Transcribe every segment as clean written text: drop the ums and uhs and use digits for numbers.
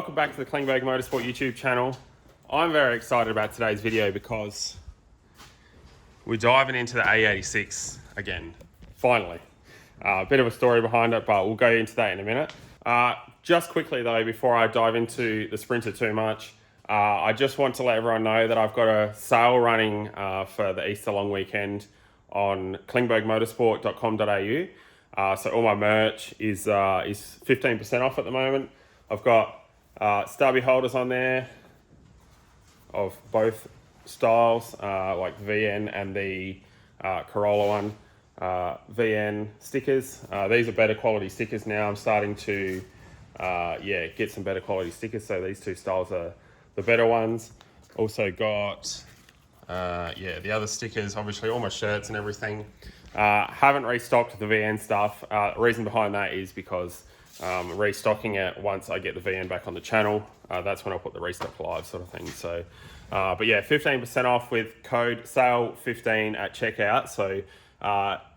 Welcome back to the Klingberg Motorsport YouTube channel. I'm very excited about today's video because we're diving into the AE86 again, finally. A bit of a story behind it, but we'll go into that in a minute. Just quickly though, before I dive into the Sprinter too much, I just want to let everyone know that I've got a sale running for the Easter long weekend on klingbergmotorsport.com.au. So all my merch is 15% off at the moment. I've got stubby holders on there of both styles, like VN and the Corolla one. VN stickers. These are better quality stickers now. I'm starting to get some better quality stickers. So these two styles are the better ones. Also got the other stickers, obviously all my shirts and everything. Haven't restocked the VN stuff. The reason behind that is because restocking it once I get the VN back on the channel. That's when I'll put the restock live sort of thing. So, but yeah, 15% off with code SALE15 at checkout. So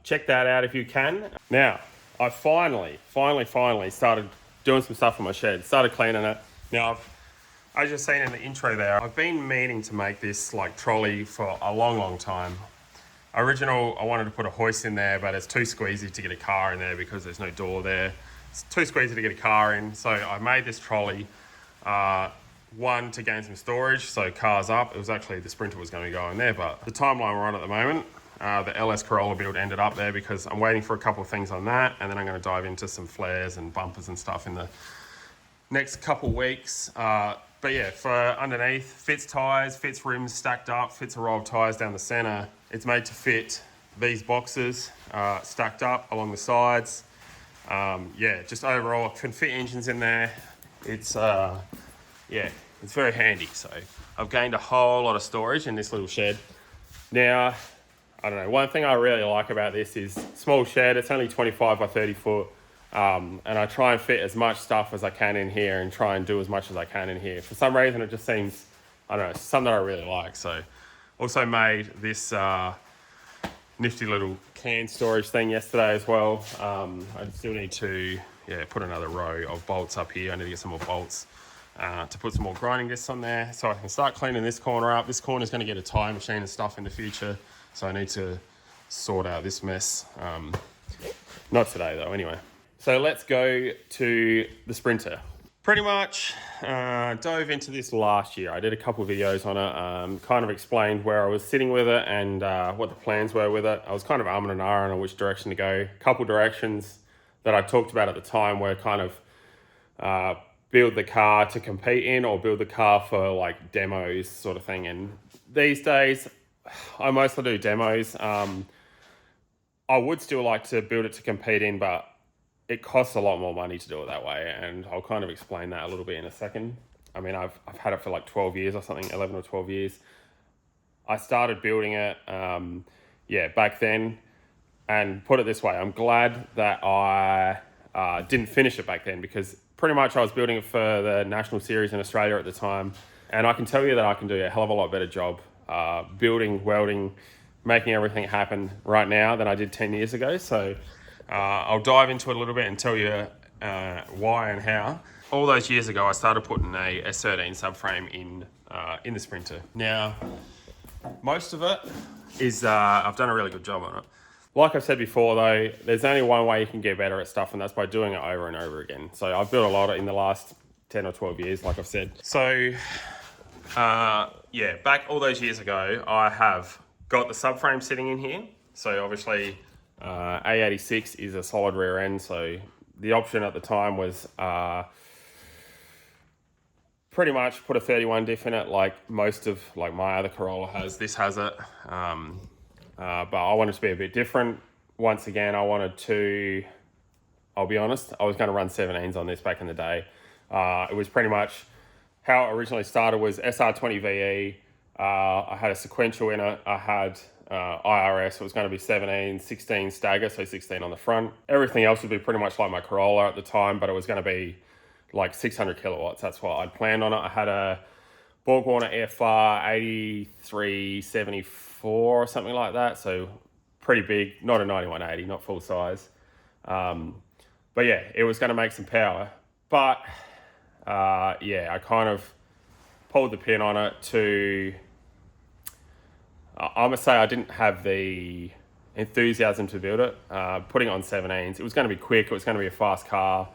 check that out if you can. Now, I finally started doing some stuff on my shed, started cleaning it. Now, as you've seen in the intro there, I've been meaning to make this like trolley for a long time. I wanted to put a hoist in there, but it's too squeezy to get a car in there because there's no door there. It's too squeezy to get a car in. So I made this trolley, one, to gain some storage, so cars up. It was actually, the Sprinter was going to go in there, but the timeline we're on at the moment, the LS Corolla build ended up there because I'm waiting for a couple of things on that, and then I'm going to dive into some flares and bumpers and stuff in the next couple of weeks. But yeah, for underneath, fits tyres, fits rims stacked up, fits a row of tyres down the centre. It's made to fit these boxes stacked up along the sides. Just overall, can fit engines in there. It's very handy. So I've gained a whole lot of storage in this little shed. Now, I don't know, one thing I really like about this is small shed. It's only 25 by 30 foot. And I try and fit as much stuff as I can in here and try and do as much as I can in here. For some reason, it just seems, I don't know, something that I really like. So also made this nifty little can storage thing yesterday as well. I still need to put another row of bolts up here. I need to get some more bolts to put some more grinding discs on there so I can start cleaning this corner up. This corner is going to get a tire machine and stuff in the future, so I need to sort out this mess. Not today though, anyway. So let's go to the Sprinter. Pretty much dove into this last year. I did a couple of videos on it, kind of explained where I was sitting with it and what the plans were with it. I was kind of umming and ahhing on which direction to go. A couple directions that I talked about at the time were kind of build the car to compete in or build the car for like demos sort of thing. And these days, I mostly do demos. I would still like to build it to compete in, but it costs a lot more money to do it that way, and I'll kind of explain that a little bit in a second. I mean, I've had it for like 12 years or something, 11 or 12 years. I started building it, back then, and put it this way, I'm glad that I didn't finish it back then, because pretty much I was building it for the national series in Australia at the time, and I can tell you that I can do a hell of a lot better job building, welding, making everything happen right now than I did 10 years ago. So I'll dive into it a little bit and tell you why and how. All those years ago, I started putting a S13 subframe in the Sprinter. Now, most of it is, I've done a really good job on it. Like I've said before though, there's only one way you can get better at stuff, and that's by doing it over and over again. So I've built a lot in the last 10 or 12 years, like I've said. So back all those years ago, I have got the subframe sitting in here. So obviously, AE86 is a solid rear end, so the option at the time was pretty much put a 31 diff in it, like most of my other Corolla has. This has it, but I wanted to be a bit different. Once again, I'll be honest, I was going to run 17s on this back in the day. It was pretty much how it originally started was SR20 VE. I had a sequential in it. I had IRS, it was going to be 17, 16 stagger, so 16 on the front. Everything else would be pretty much like my Corolla at the time, but it was going to be like 600 kilowatts. That's what I'd planned on it. I had a Borg-Warner FR 8374 or something like that, so pretty big, not a 9180, not full size. But yeah, it was going to make some power. But yeah, I kind of pulled the pin on it to... I must say I didn't have the enthusiasm to build it. Putting it on 17s, it was going to be quick, it was going to be a fast car.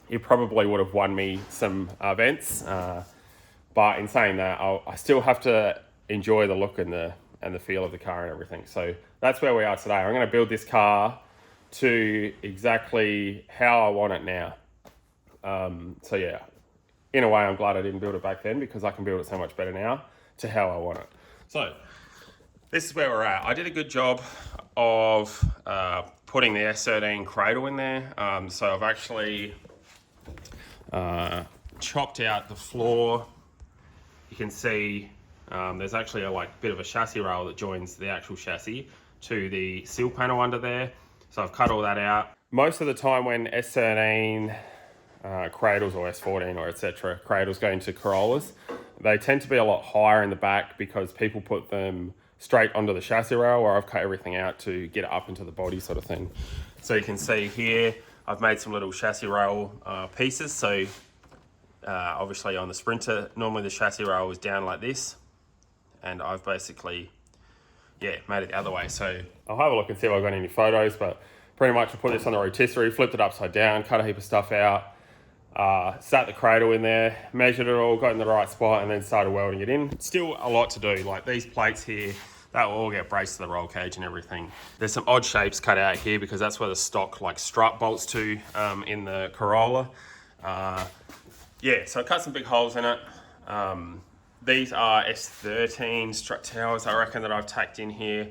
It probably would have won me some events. But in saying that, I still have to enjoy the look and the feel of the car and everything. So that's where we are today. I'm going to build this car to exactly how I want it now. So yeah, in a way, I'm glad I didn't build it back then because I can build it so much better now to how I want it. So this is where we're at. I did a good job of putting the S13 cradle in there. So I've actually chopped out the floor. You can see there's actually a bit of a chassis rail that joins the actual chassis to the sill panel under there. So I've cut all that out. Most of the time when S13 cradles or S14 or etc. cradles go into Corollas, they tend to be a lot higher in the back because people put them straight onto the chassis rail, where I've cut everything out to get it up into the body sort of thing. So you can see here, I've made some little chassis rail pieces. So obviously on the Sprinter, normally the chassis rail is down like this, and I've basically, yeah, made it the other way. So I'll have a look and see if I've got any photos, but pretty much I put this on the rotisserie, flipped it upside down, cut a heap of stuff out, sat the cradle in there, measured it all, got in the right spot, and then started welding it in. Still a lot to do. Like these plates here, that will all get braced to the roll cage and everything. There's some odd shapes cut out here because that's where the stock strut bolts to in the Corolla. Yeah, so I cut some big holes in it. These are S13 strut towers, I reckon, that I've tacked in here.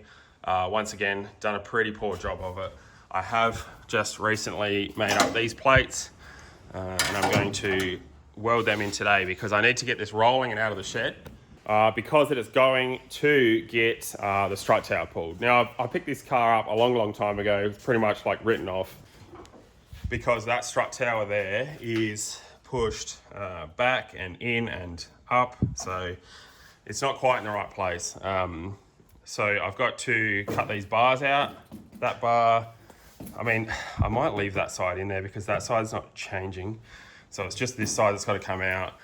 Once again, done a pretty poor job of it. I have just recently made up these plates, and I'm going to weld them in today because I need to get this rolling and out of the shed. Because it is going to get the strut tower pulled. Now, I picked this car up a long time ago. It's pretty much written off because that strut tower there is pushed back and in and up. So it's not quite in the right place. So I've got to cut these bars out. That bar, I mean, I might leave that side in there because that side's not changing. So it's just this side that's got to come out.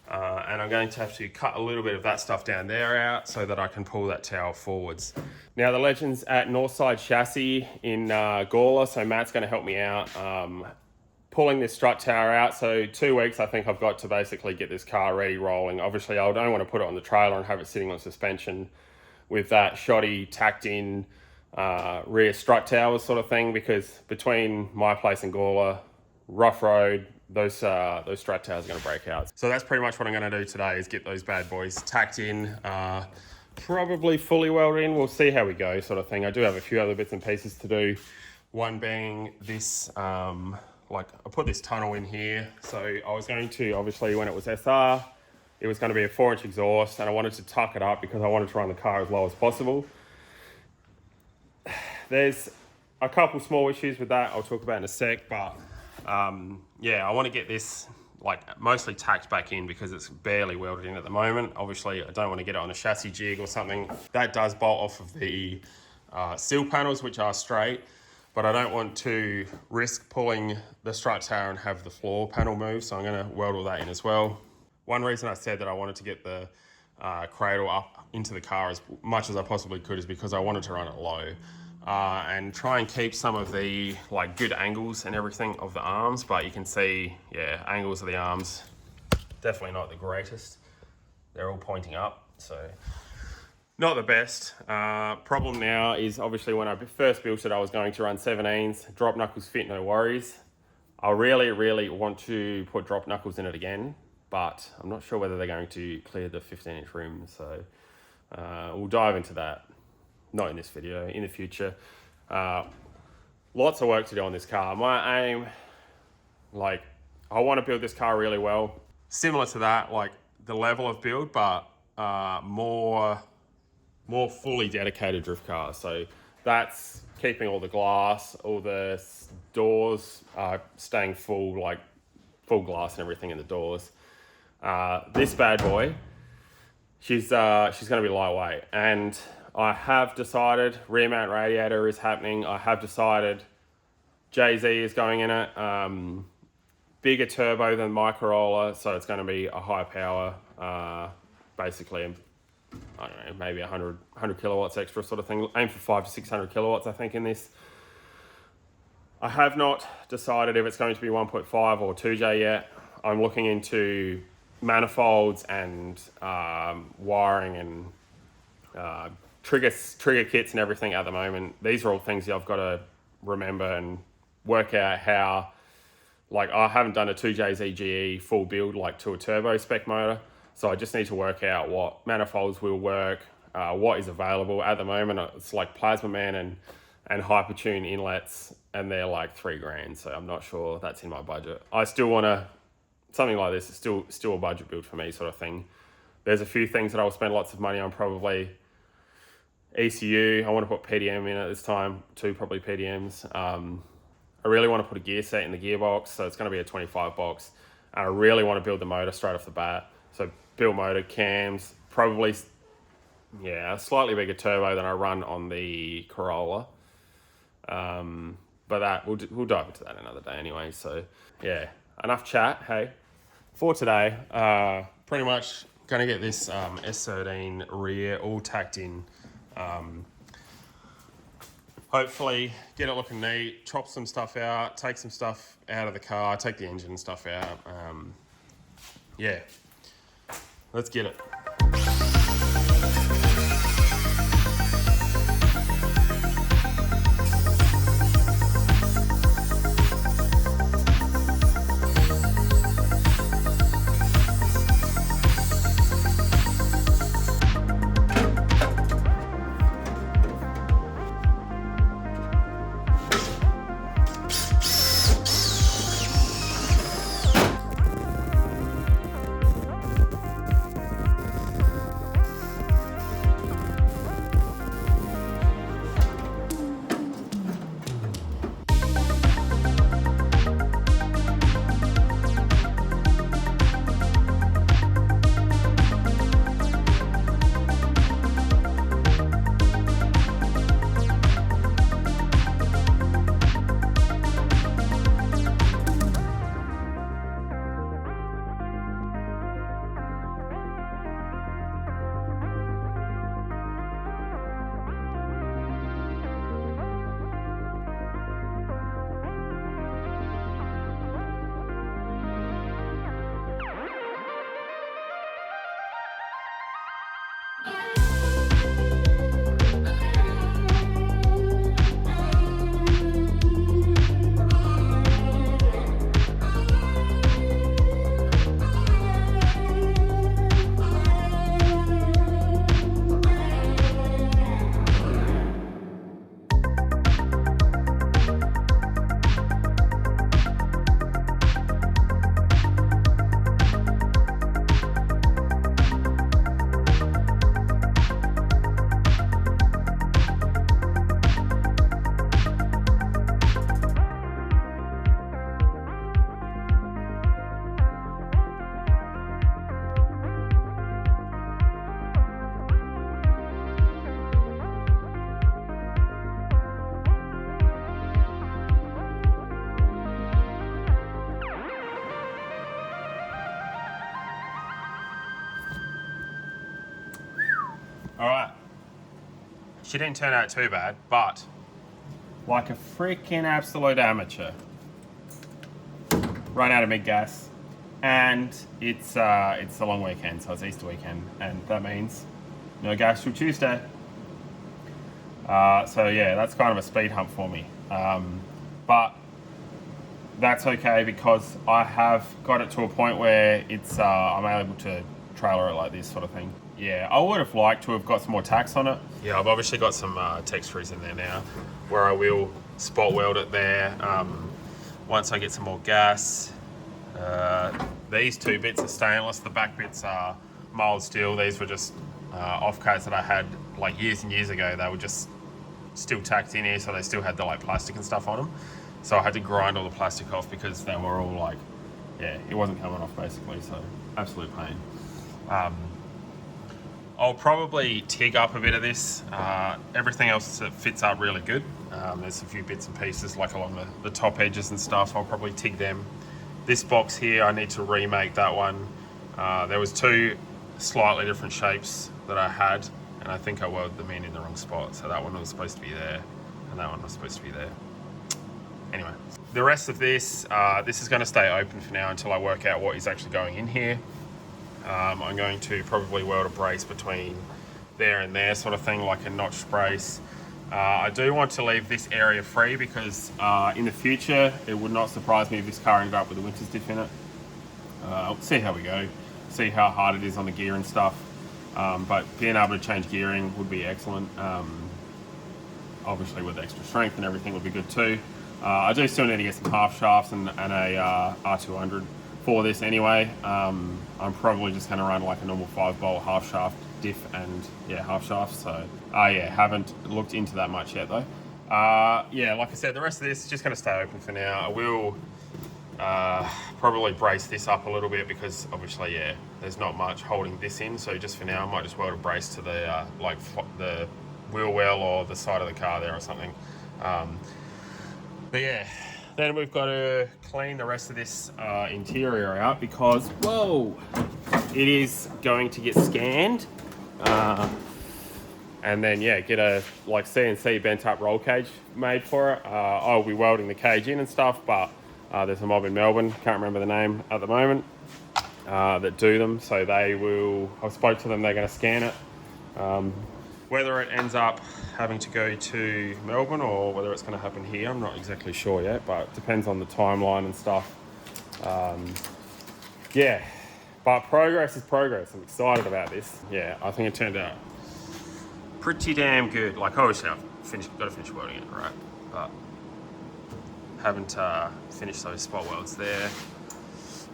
And I'm going to have to cut a little bit of that stuff down there out so that I can pull that tower forwards. Now the legends at Northside Chassis in Gawler, so Matt's going to help me out pulling this strut tower out. So 2 weeks I think I've got to basically get this car ready rolling. Obviously I don't want to put it on the trailer and have it sitting on suspension with that shoddy tacked in rear strut towers sort of thing, because between my place and Gawler, rough road, those strut towers are going to break out. So that's pretty much what I'm going to do today, is get those bad boys tacked in, probably fully welded in. We'll see how we go sort of thing. I do have a few other bits and pieces to do. One being this, I put this tunnel in here. So I was going to, obviously when it was SR, it was going to be a 4-inch exhaust, and I wanted to tuck it up because I wanted to run the car as low as possible. There's a couple small issues with that I'll talk about in a sec, but yeah, I want to get this mostly tacked back in because it's barely welded in at the moment. Obviously, I don't want to get it on a chassis jig or something. That does bolt off of the sill panels, which are straight, but I don't want to risk pulling the strut tower and have the floor panel move, so I'm going to weld all that in as well. One reason I said that I wanted to get the cradle up into the car as much as I possibly could is because I wanted to run it low. And try and keep some of the good angles and everything of the arms, but you can see, yeah, angles of the arms definitely not the greatest. They're all pointing up, so not the best. Problem now is obviously when I first built it, I was going to run 17s, drop knuckles fit, no worries. I really want to put drop knuckles in it again, but I'm not sure whether they're going to clear the 15-inch rim, so we'll dive into that. Not in this video, in the future. Lots of work to do on this car. My aim, I want to build this car really well. Similar to that, the level of build, but more fully dedicated drift car. So that's keeping all the glass, all the doors staying full, full glass and everything in the doors. This bad boy, she's going to be lightweight, and I have decided rear mount radiator is happening. I have decided Jay-Z is going in it. bigger turbo than my Corolla, so it's going to be a high power, basically, I don't know, maybe 100 kilowatts extra sort of thing. Aim for 500 to 600 kilowatts, I think, in this. I have not decided if it's going to be 1.5 or 2J yet. I'm looking into manifolds and wiring and trigger kits and everything at the moment. These are all things that I've got to remember and work out how. Like, I haven't done a 2J ZGE full build like to a turbo spec motor, so I just need to work out what manifolds will work, what is available at the moment. It's like Plasma Man and Hypertune inlets, and they're like $3,000, so I'm not sure that's in my budget. I still want to, something like this is still a budget build for me, sort of thing. There's a few things that I'll spend lots of money on, probably ECU. I want to put PDM in at this time too, probably PDMs. I really want to put a gear set in the gearbox, so it's going to be a 25 box. And I really want to build the motor straight off the bat. So build motor, cams, probably, a slightly bigger turbo than I run on the Corolla. But that we'll dive into that another day anyway. So yeah, enough chat. Hey, for today, pretty much going to get this S13 rear all tacked in. Hopefully get it looking neat, chop some stuff out, take some stuff out of the car, take the engine and stuff out. Yeah, let's get it. All right, she didn't turn out too bad, but like a freaking absolute amateur, run out of mid gas, and it's a long weekend, so it's Easter weekend, and that means no gas till Tuesday. So yeah, that's kind of a speed hump for me, but that's okay because I have got it to a point where it's I'm able to trailer it like this sort of thing. Yeah, I would have liked to have got some more tacks on it. Yeah, I've obviously got some text screws in there now where I will spot weld it there once I get some more gas. These two bits are stainless, the back bits are mild steel. These were just offcuts that I had like years and years ago. They were just still tacked in here, so they still had the like plastic and stuff on them. So I had to grind all the plastic off because they were all like, yeah, it wasn't coming off basically, so absolute pain. I'll probably TIG up a bit of this. Everything else fits up really good. There's a few bits and pieces like along the top edges and stuff. I'll probably TIG them This box here, I need to remake that one. There was two slightly different shapes that I had, and I think I welded them in the wrong spot. So that one was supposed to be there, and that one was supposed to be there. Anyway, the rest of this, this is going to stay open for now until I work out what is actually going in here. I'm going to probably weld a brace between there and there, sort of thing, like a notch brace. I do want to leave this area free because in the future, it would not surprise me if this car ended up with a winter stiff in it. See how we go, see how hard it is on the gear and stuff. But being able to change gearing would be excellent. Obviously with extra strength and everything would be good too. I do still need to get some half shafts and a R200 for this anyway. I'm probably just going to run like a normal 5-bolt half shaft diff and half shaft. So haven't looked into that much yet though. Like I said, the rest of this is just going to stay open for now. I will probably brace this up a little bit because obviously there's not much holding this in. So just for now, I might just weld a brace to the the wheel well or the side of the car there or something. But yeah, then we've got to clean the rest of this interior out because, whoa, it is going to get scanned. And then, get a CNC bent up roll cage made for it. I'll be welding the cage in and stuff, but there's a mob in Melbourne, can't remember the name at the moment, that do them. So they will, I spoke to them, they're going to scan it. Whether it ends up having to go to Melbourne or whether it's going to happen here, I'm not exactly sure yet, but it depends on the timeline and stuff. But progress is progress. I'm excited about this. I think it turned out pretty damn good. Like, obviously I've got to finish welding it, right? But haven't finished those spot welds there.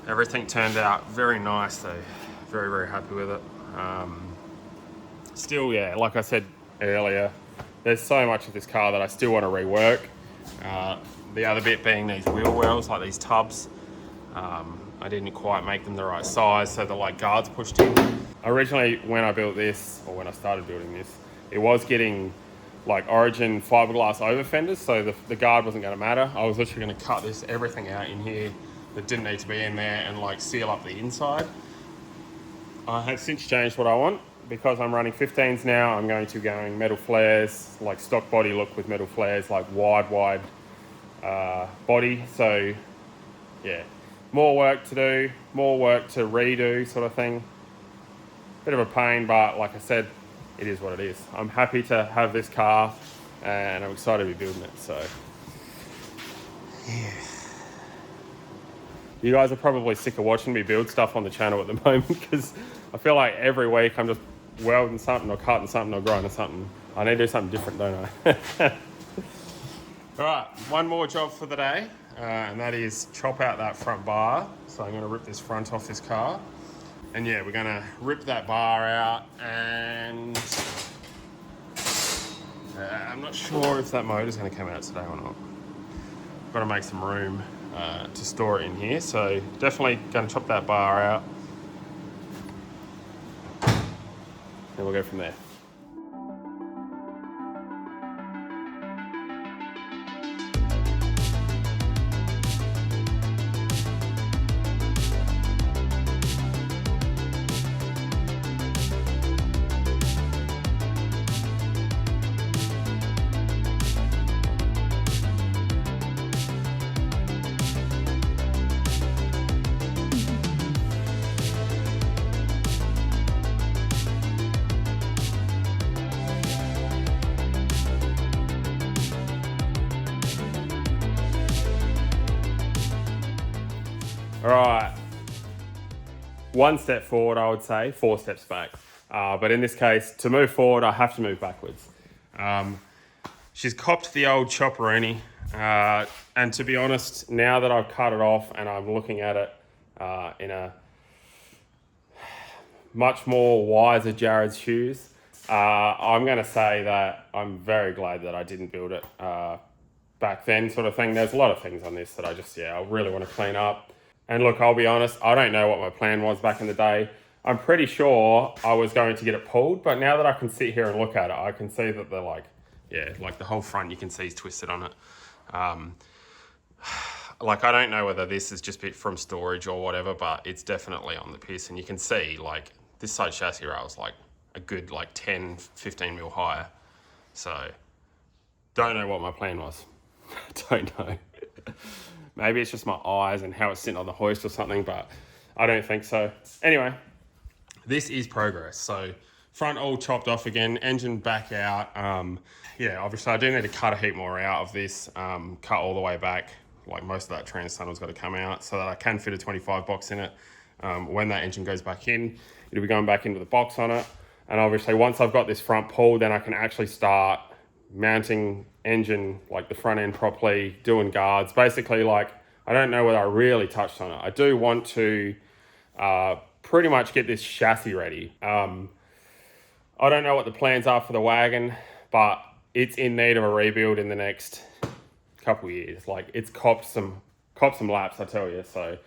Everything turned out very nice though. Very, very happy with it. Still, like I said earlier, there's so much of this car that I still want to rework. The other bit being these wheel wells, like these tubs. I didn't quite make them the right size, so the guards pushed in. Originally, when I built this, or when I started building this, it was getting origin fiberglass over fenders, so the guard wasn't going to matter. I was literally going to cut everything out in here that didn't need to be in there and seal up the inside. I have since changed what I want. Because I'm running 15s now, I'm going to go metal flares, stock body look with metal flares, wide body. So, more work to do, more work to redo sort of thing. Bit of a pain, but like I said, it is what it is. I'm happy to have this car and I'm excited to be building it, so. You guys are probably sick of watching me build stuff on the channel at the moment because I feel like every week I'm just welding something or cutting something or grinding something. I need to do something different, don't I? All right, one more job for the day, and that is chop out that front bar. So I'm going to rip this front off this car. And we're going to rip that bar out, and I'm not sure if that motor's going to come out today or not. Got to make some room to store it in here, so definitely going to chop that bar out. And we'll go from there. All right, one step forward, I would say, 4 steps back. But in this case, to move forward, I have to move backwards. She's copped the old chopperoni. And to be honest, now that I've cut it off and I'm looking at it in a much more wiser Jared's shoes, I'm going to say that I'm very glad that I didn't build it back then, sort of thing. There's a lot of things on this that I really want to clean up. And look, I'll be honest, I don't know what my plan was back in the day. I'm pretty sure I was going to get it pulled, but now that I can sit here and look at it, I can see that they're the whole front you can see is twisted on it. like, I don't know whether this is just from storage or whatever, but it's definitely on the piss. And you can see, like, this side chassis rail is like a good, like, 10, 15 mil higher. So, don't know what my plan was. Don't know. Maybe it's just my eyes and how it's sitting on the hoist or something, but I don't think so. Anyway, this is progress. So, front all chopped off again, engine back out. Yeah, obviously I do need to cut a heap more out of this, cut all the way back. Like, most of that trans tunnel's got to come out so that I can fit a 25 box in it. When that engine goes back in, it'll be going back into the box on it. And obviously once I've got this front pulled, then I can actually start mounting engine, like the front end properly, doing guards. Basically, like, I don't know whether I really touched on it. I do want to pretty much get this chassis ready. I don't know what the plans are for the wagon, but it's in need of a rebuild in the next couple of years. Like, it's copped some laps, I tell you. So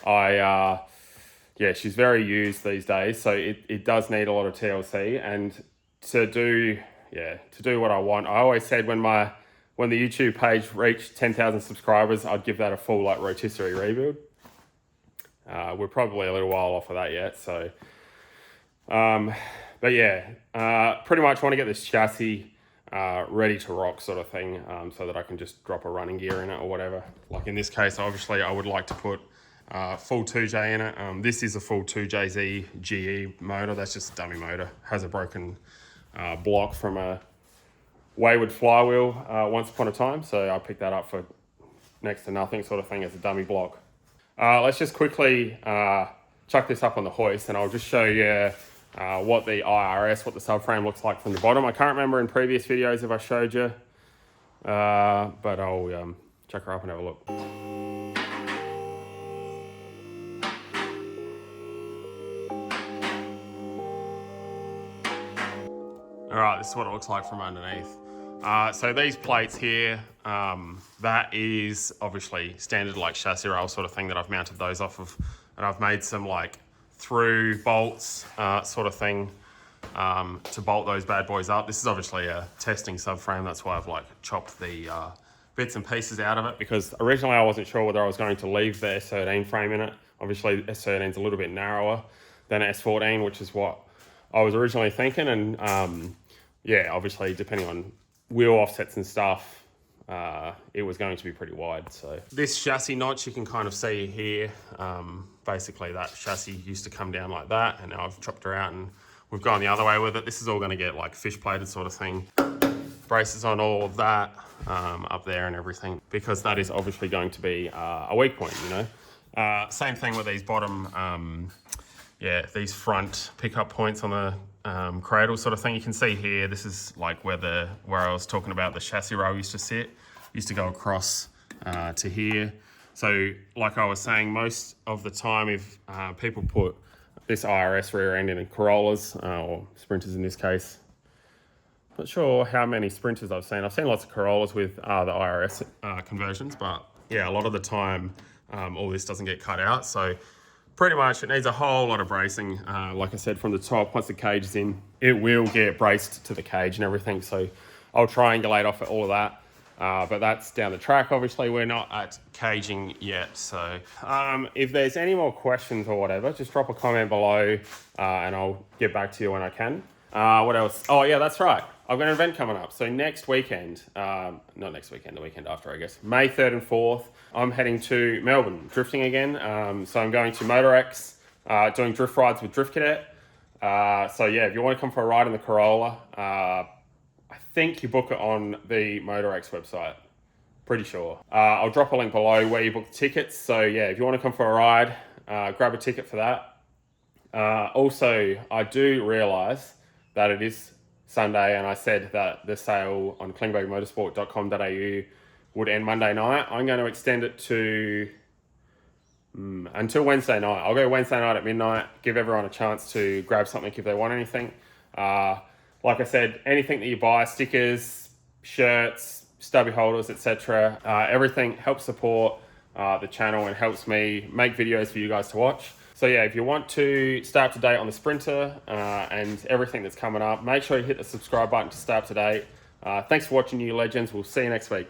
yeah, she's very used these days, so it does need a lot of TLC. And to do what I want, I always said when the YouTube page reached 10,000 subscribers, I'd give that a full, like, rotisserie rebuild. We're probably a little while off of that yet, so but yeah, pretty much want to get this chassis ready to rock, sort of thing, so that I can just drop a running gear in it or whatever. Like in this case, obviously I would like to put full 2J in it. This is a full 2JZ GE motor. That's just a dummy motor. Has a broken block from a wayward flywheel once upon a time, so I picked that up for next to nothing, sort of thing, as a dummy block. Let's just quickly chuck this up on the hoist, and I'll just show you what the IRS, what the subframe looks like from the bottom. I can't remember in previous videos if I showed you, but I'll chuck her up and have a look. All right, this is what it looks like from underneath. So these plates here, that is obviously standard, like, chassis rail sort of thing that I've mounted those off of, and I've made some, like, through bolts sort of thing to bolt those bad boys up. This is obviously a testing subframe. That's why I've, like, chopped the bits and pieces out of it, because originally I wasn't sure whether I was going to leave the S13 frame in it. Obviously S13 is a little bit narrower than S14, which is what I was originally thinking. And yeah, obviously depending on wheel offsets and stuff, it was going to be pretty wide. So this chassis notch, you can kind of see here, basically that chassis used to come down like that, and now I've chopped her out and we've gone the other way with it. This is all going to get, like, fish plated sort of thing. Braces on all of that up there and everything, because that is obviously going to be a weak point, you know. Same thing with these bottom, these front pickup points on the cradle sort of thing. You can see here, this is like where I was talking about the chassis rail used to sit. Used to go across to here. So like I was saying, most of the time if people put this IRS rear end in Corollas, or Sprinters in this case, not sure how many Sprinters I've seen. I've seen lots of Corollas with the IRS conversions, but yeah, a lot of the time all this doesn't get cut out. So pretty much it needs a whole lot of bracing. Like I said, from the top, once the cage is in, it will get braced to the cage and everything. So I'll triangulate off all of that. But that's down the track. Obviously, we're not at caging yet. So if there's any more questions or whatever, just drop a comment below and I'll get back to you when I can. What else? Oh, yeah, that's right. I've got an event coming up. So next weekend, not next weekend, the weekend after, I guess, May 3rd and 4th, I'm heading to Melbourne, drifting again. So I'm going to MotorEx, doing drift rides with Drift Cadet. So yeah, if you want to come for a ride in the Corolla, I think you book it on the MotorEx website. Pretty sure. I'll drop a link below where you book the tickets. So yeah, if you want to come for a ride, grab a ticket for that. Also, I do realise that it is Sunday, and I said that the sale on klingbergmotorsport.com.au would end Monday night. I'm going to extend it to until Wednesday night. I'll go Wednesday night at midnight, give everyone a chance to grab something if they want anything. Like I said, anything that you buy, stickers, shirts, stubby holders, etc., everything helps support the channel and helps me make videos for you guys to watch. So yeah, if you want to stay up to date on the Sprinter and everything that's coming up, make sure you hit the subscribe button to stay up to date. Thanks for watching, you legends. We'll see you next week.